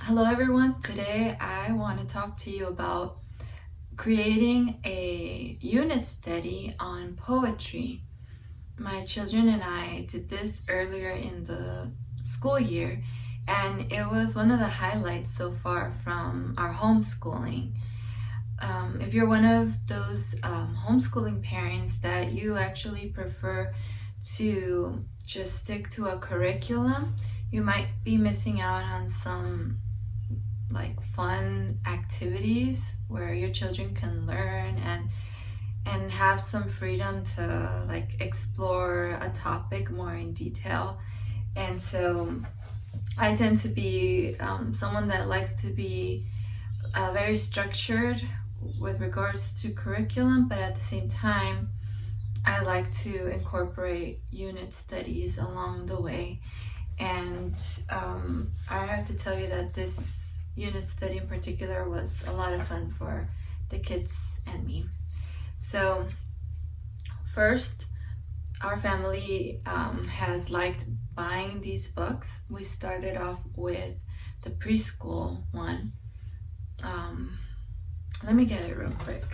Hello everyone, today I want to talk to you about creating a unit study on poetry. My children and I did this earlier in the school year, and it was one of the highlights so far from our homeschooling. If you're one of those homeschooling parents that you actually prefer to just stick to a curriculum, you might be missing out on some fun activities where your children can learn and have some freedom to explore a topic more in detail. And so I tend to be someone that likes to be very structured with regards to curriculum, but at the same time I like to incorporate unit studies along the way. And I have to tell you that this unit study in particular was a lot of fun for the kids and me. So first, our family has liked buying these books. We started off with the preschool one. Let me get it real quick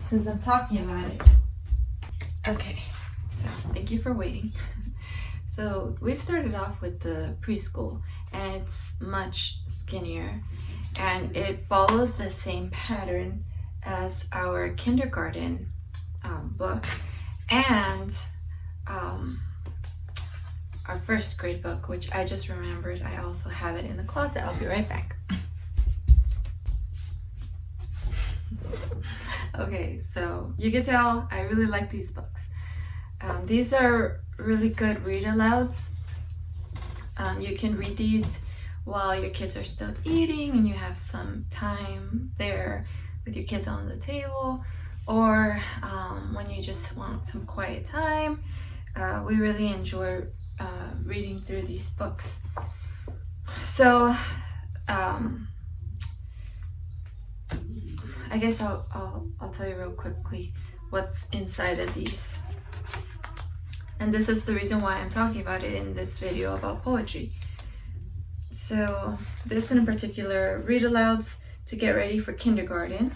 since I'm talking about it. Okay, so thank you for waiting. So we started off with the preschool, and it's much skinnier, and it follows the same pattern as our kindergarten book and our first grade book, which I just remembered I also have it in the closet. I'll be right back. Okay, so you can tell I really like these books. These are really good read alouds. You can read these while your kids are still eating and you have some time there with your kids on the table, or when you just want some quiet time. We really enjoy reading through these books. So I guess I'll tell you real quickly what's inside of these. And this is the reason why I'm talking about it in this video about poetry. So this one in particular, read alouds to get ready for kindergarten.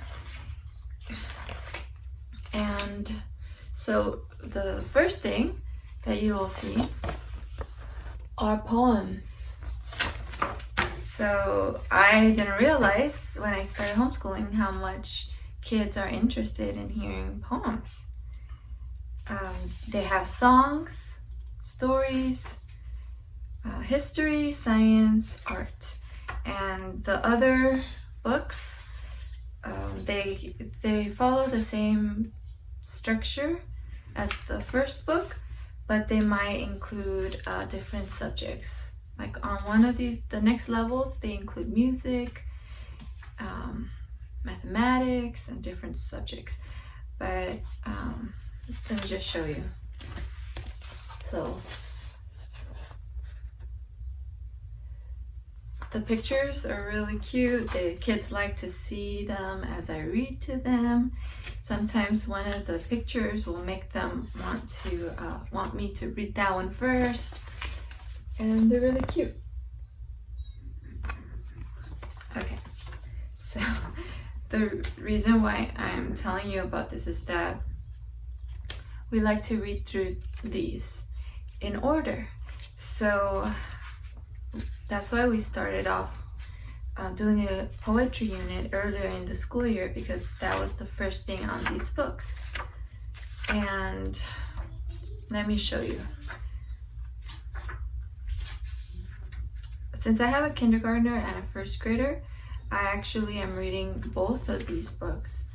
And so the first thing that you will see are poems. So I didn't realize when I started homeschooling how much kids are interested in hearing poems. They have songs, stories, history, science, art, and the other books, they follow the same structure as the first book, but they might include different subjects. Like on one of these, the next levels, they include music, mathematics, and different subjects. But let me just show you. So the pictures are really cute. The kids like to see them as I read to them. Sometimes one of the pictures will make them want me to read that one first, and they're really cute. Okay, so the reason why I'm telling you about this is that we like to read through these in order. So that's why we started off doing a poetry unit earlier in the school year, because that was the first thing on these books. And let me show you. Since I have a kindergartner and a first grader, I actually am reading both of these books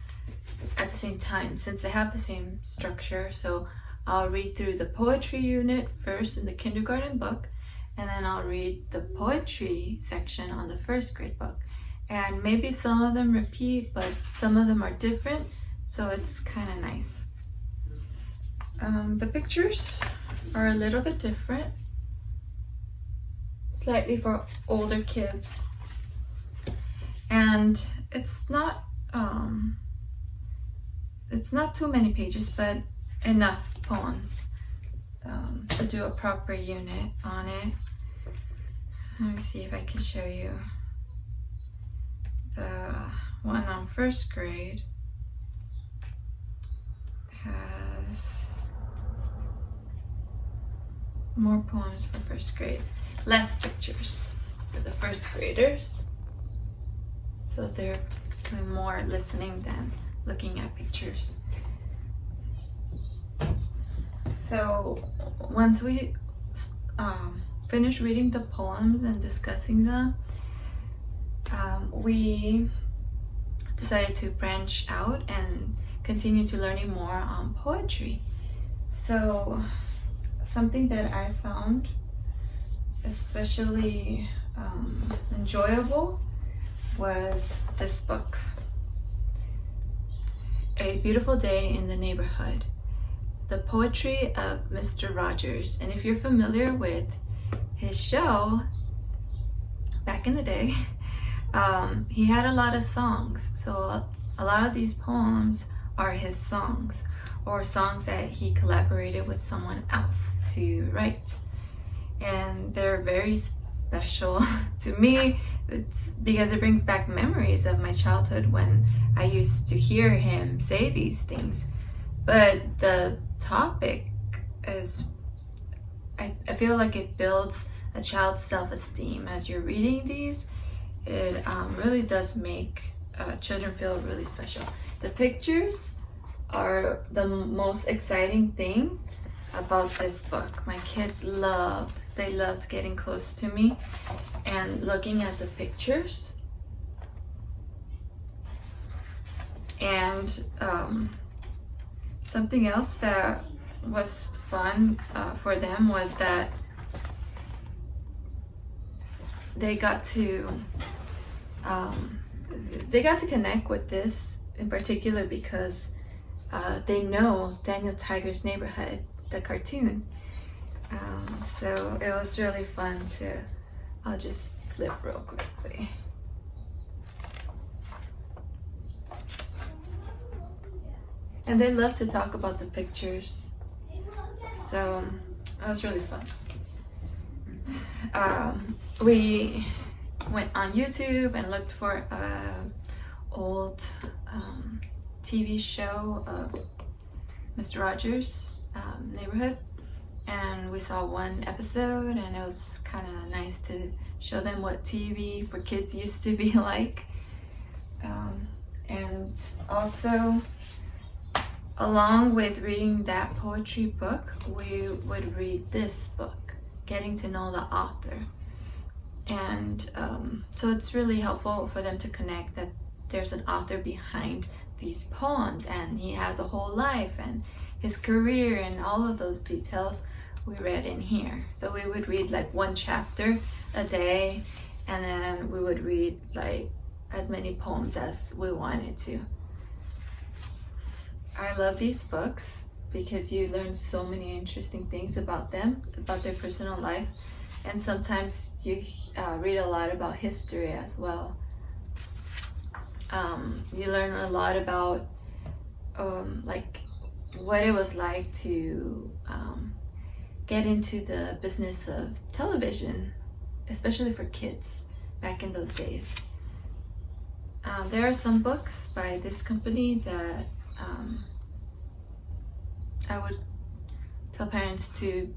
at the same time, since they have the same structure. So I'll read through the poetry unit first in the kindergarten book, and then I'll read the poetry section on the first grade book. And maybe some of them repeat, but some of them are different, so it's kind of nice. The pictures are a little bit different, slightly for older kids, and it's not too many pages, but enough poems to do a proper unit on it. Let me see if I can show you. the one on first grade has more poems for first grade, less pictures for the first graders. So they're doing more listening than looking at pictures. So once we finish reading the poems and discussing them, we decided to branch out and continue to learning more on poetry. So something that I found especially enjoyable was this book, A Beautiful Day in the Neighborhood, The Poetry of Mr. Rogers. And if you're familiar with his show, back in the day, he had a lot of songs. So a lot of these poems are his songs, or songs that he collaborated with someone else to write. And they're very special to me. It's because it brings back memories of my childhood when I used to hear him say these things. But the topic is, I feel like it builds a child's self-esteem. As you're reading these, it really does make children feel really special. The pictures are the most exciting thing about this book. My kids loved getting close to me and looking at the pictures. And something else that was fun for them was that they got to connect with this in particular because they know Daniel Tiger's Neighborhood, the cartoon. So it was really fun to, I'll just flip real quickly. And they love to talk about the pictures. So it was really fun. We went on YouTube and looked for an old TV show of Mr. Rogers' Neighborhood, and we saw one episode, and it was kind of nice to show them what TV for kids used to be like. And also, along with reading that poetry book, we would read this book, getting to know the author. And so it's really helpful for them to connect that there's an author behind these poems, and he has a whole life and his career and all of those details we read in here. So we would read like one chapter a day, and then we would read like as many poems as we wanted to. I love these books because you learn so many interesting things about them, about their personal life, and sometimes you read a lot about history as well. You learn a lot about like what it was like to get into the business of television, especially for kids back in those days. There are some books by this company that I would tell parents to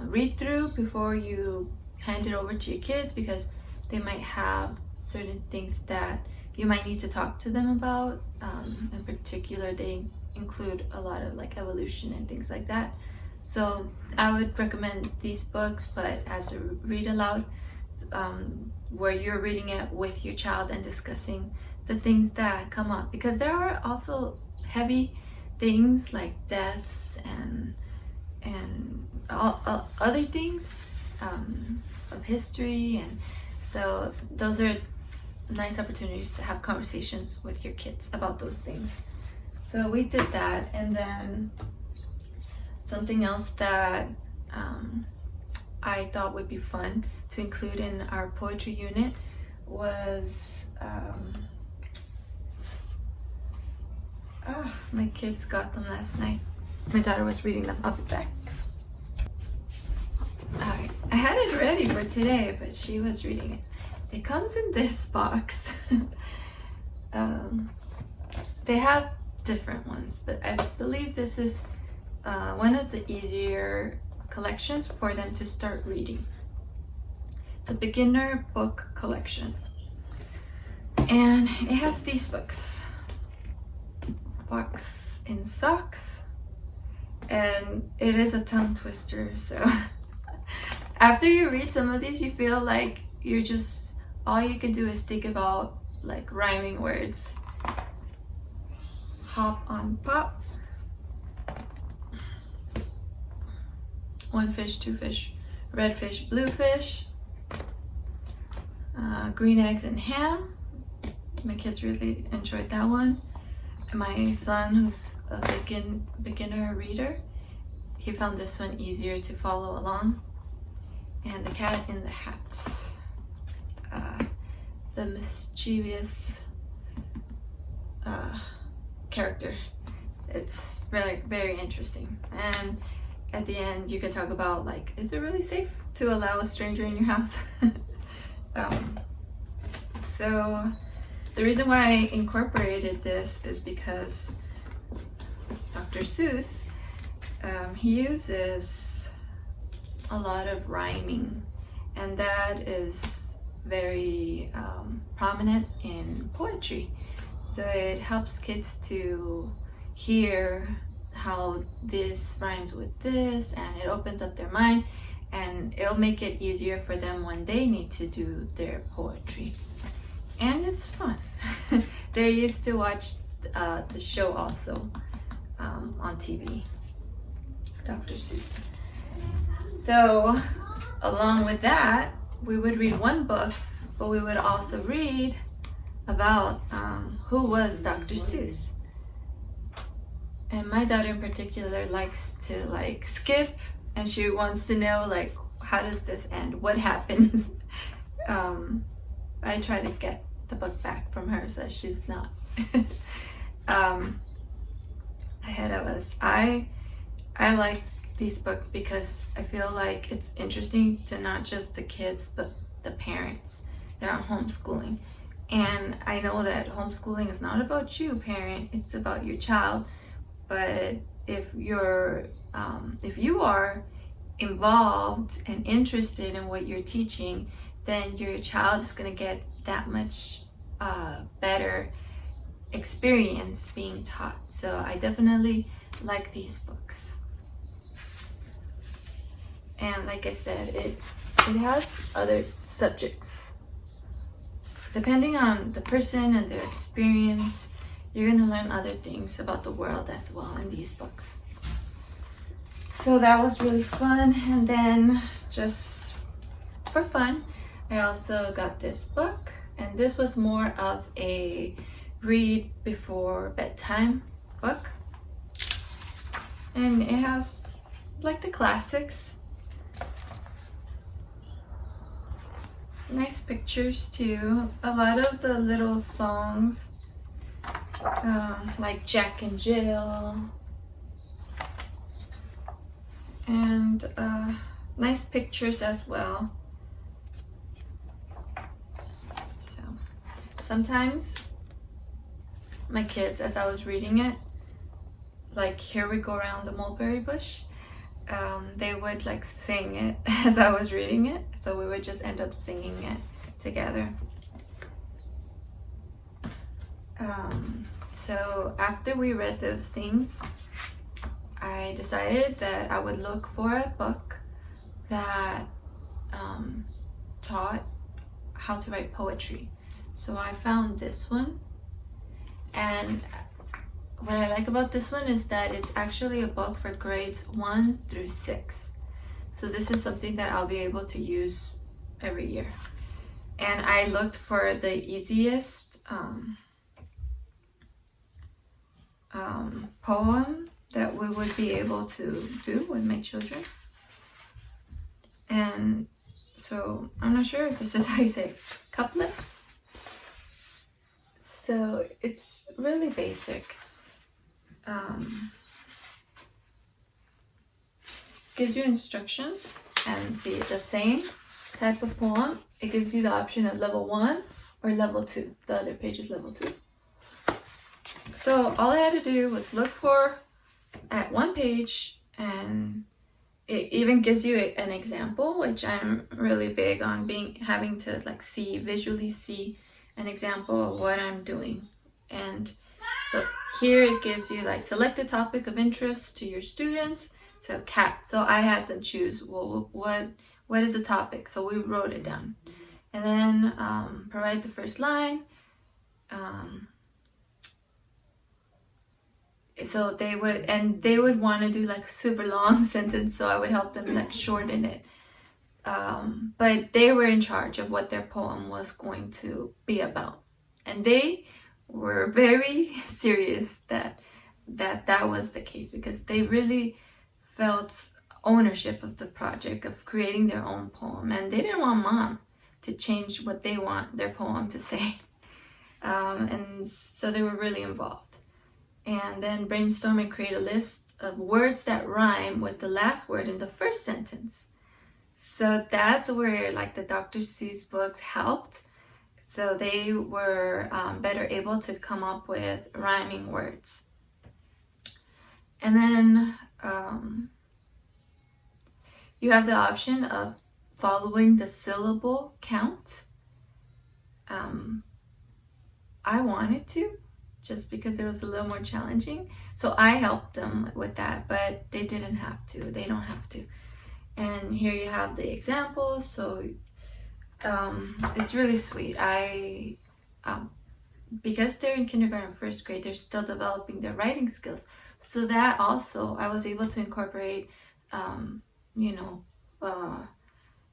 read through before you hand it over to your kids, because they might have certain things that you might need to talk to them about. In particular, they include a lot of like evolution and things like that. So I would recommend these books, but as a read aloud, where you're reading it with your child and discussing the things that come up, because there are also heavy things like deaths and all other things of history, and so those are nice opportunities to have conversations with your kids about those things. So we did that. And then something else that I thought would be fun to include in our poetry unit was my kids got them last night. My daughter was reading them. I'll be back. Alright, I had it ready for today, but she was reading it. It comes in this box. They have different ones, but I believe this is one of the easier collections for them to start reading. It's a beginner book collection, and it has these books: Fox in Socks, and it is a tongue twister. So after you read some of these, you feel like you're just, all you can do is think about like rhyming words. Hop on Pop, One Fish, Two Fish, Red Fish, Blue Fish, Green Eggs and Ham. My kids really enjoyed that one. My son, who's a beginner reader, he found this one easier to follow along. And The Cat in the Hat, the mischievous character. It's really very interesting. And at the end, you can talk about like, is it really safe to allow a stranger in your house? So the reason why I incorporated this is because Dr. Seuss, he uses a lot of rhyming, and that is very prominent in poetry. So it helps kids to hear how this rhymes with this, and it opens up their mind, and it'll make it easier for them when they need to do their poetry. And it's fun. They used to watch the show also on TV, Dr. Seuss. So along with that, we would read one book, but we would also read about who was Dr. Seuss. And my daughter in particular likes to like skip, and she wants to know like, how does this end? What happens? I try to get the book back from her so she's not ahead of us. I like these books because I feel like it's interesting to not just the kids but the parents that are homeschooling. And I know that homeschooling is not about you, parent, it's about your child. But if you are involved and interested in what you're teaching, then your child is going to get that much better experience being taught. So I definitely like these books. And like I said, it has other subjects. Depending on the person and their experience, you're going to learn other things about the world as well in these books. So that was really fun. And then just for fun, I also got this book. And this was more of a read before bedtime book. And it has like the classics. Nice pictures too. A lot of the little songs, like Jack and Jill. And nice pictures as well. So sometimes my kids, as I was reading it, like Here We Go Around the Mulberry Bush, they would like sing it as I was reading it. So we would just end up singing it together. So after we read those things, I decided that I would look for a book that taught how to write poetry. So I found this one, and what I like about this one is that it's actually a book for grades 1 through 6. So this is something that I'll be able to use every year. And I looked for the easiest poem that we would be able to do with my children. And so I'm not sure if this is how you say it, couplets. So it's really basic. Gives you instructions, and see, the same type of poem, it gives you the option of level 1 or level 2. The other page is level 2. So all I had to do was look for at one page, and it even gives you an example, which I'm really big on having to like visually see an example of what I'm doing. And so here it gives you like select a topic of interest to your students. So cat. So I had them choose, well, what is the topic? So we wrote it down, and then provide the first line. So they would want to do like a super long sentence, so I would help them like shorten it. But they were in charge of what their poem was going to be about, and they were very serious that was the case, because they really felt ownership of the project of creating their own poem, and they didn't want mom to change what they want their poem to say. And so they were really involved. And then brainstorm and create a list of words that rhyme with the last word in the first sentence. So that's where like the Dr. Seuss books helped. So they were better able to come up with rhyming words. And then you have the option of following the syllable count. I wanted to, just because it was a little more challenging. So I helped them with that, but they didn't have to. They don't have to. And here you have the examples. So it's really sweet. Because they're in kindergarten, first grade, they're still developing their writing skills. So that also, I was able to incorporate,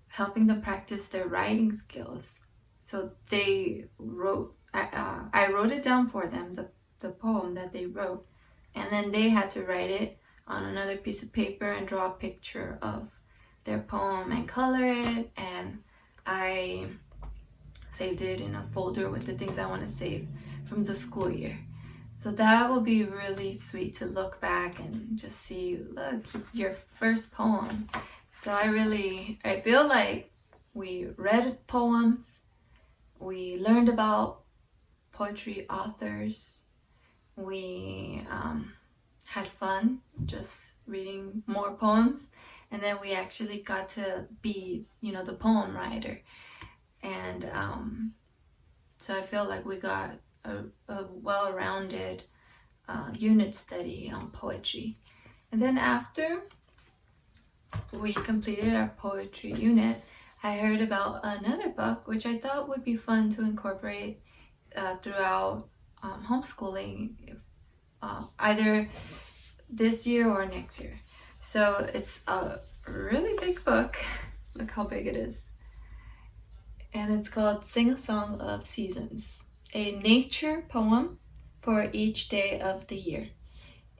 helping them practice their writing skills. So they wrote, I wrote it down for them, the poem that they wrote, and then they had to write it on another piece of paper and draw a picture of their poem and color it, and I saved it in a folder with the things I want to save from the school year. So that will be really sweet to look back and just see, look, your first poem. So I feel like we read poems, we learned about poetry authors, we had fun just reading more poems, and then we actually got to be, the poem writer. And so I feel like we got a well-rounded unit study on poetry. And then after we completed our poetry unit, I heard about another book which I thought would be fun to incorporate throughout homeschooling, either this year or next year. So it's a really big book. Look how big it is. And it's called Sing a Song of Seasons, a nature poem for each day of the year.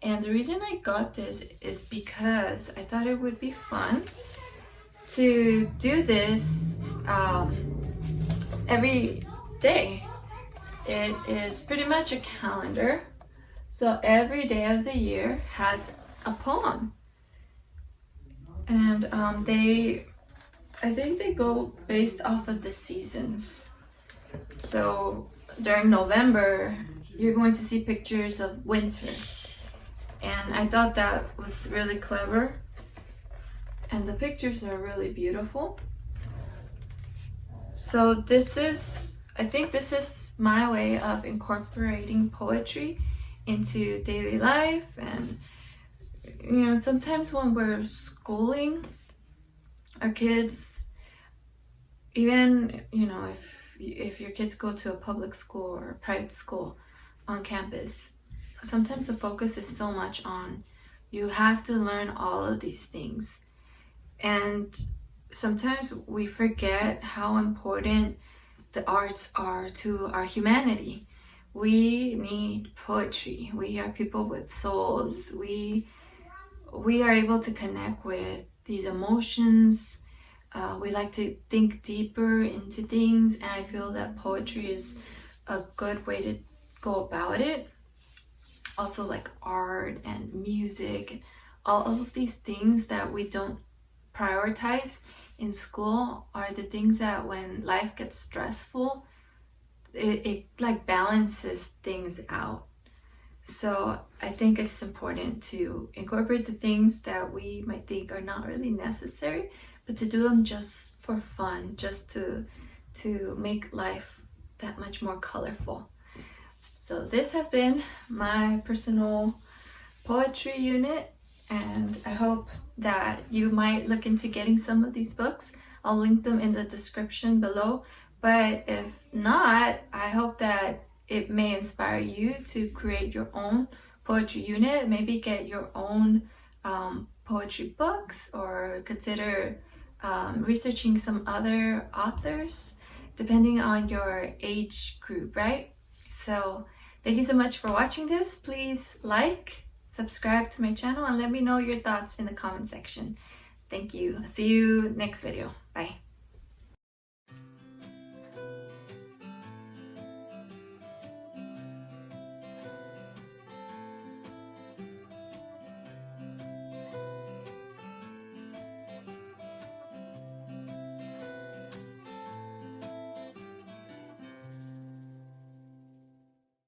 And the reason I got this is because I thought it would be fun to do this every day. It is pretty much a calendar. So every day of the year has a poem. And I think they go based off of the seasons. So during November, you're going to see pictures of winter. And I thought that was really clever. And the pictures are really beautiful. So I think this is my way of incorporating poetry into daily life. And sometimes when we're schooling our kids, even if your kids go to a public school or a private school on campus, sometimes the focus is so much on you have to learn all of these things, and sometimes we forget how important the arts are to our humanity. We need poetry. We are people with souls. We are able to connect with these emotions. We like to think deeper into things, and I feel that poetry is a good way to go about it. Also, like art and music, all of these things that we don't prioritize in school are the things that when life gets stressful, it like balances things out. So I think it's important to incorporate the things that we might think are not really necessary, but to do them just for fun, just to make life that much more colorful. So this has been my personal poetry unit, and I hope that you might look into getting some of these books. I'll link them in the description below, but if not, I hope that it may inspire you to create your own poetry unit, maybe get your own poetry books, or consider researching some other authors depending on your age group, right? So thank you so much for watching this. Please like, subscribe to my channel, and let me know your thoughts in the comment section. Thank you. See you next video. Bye.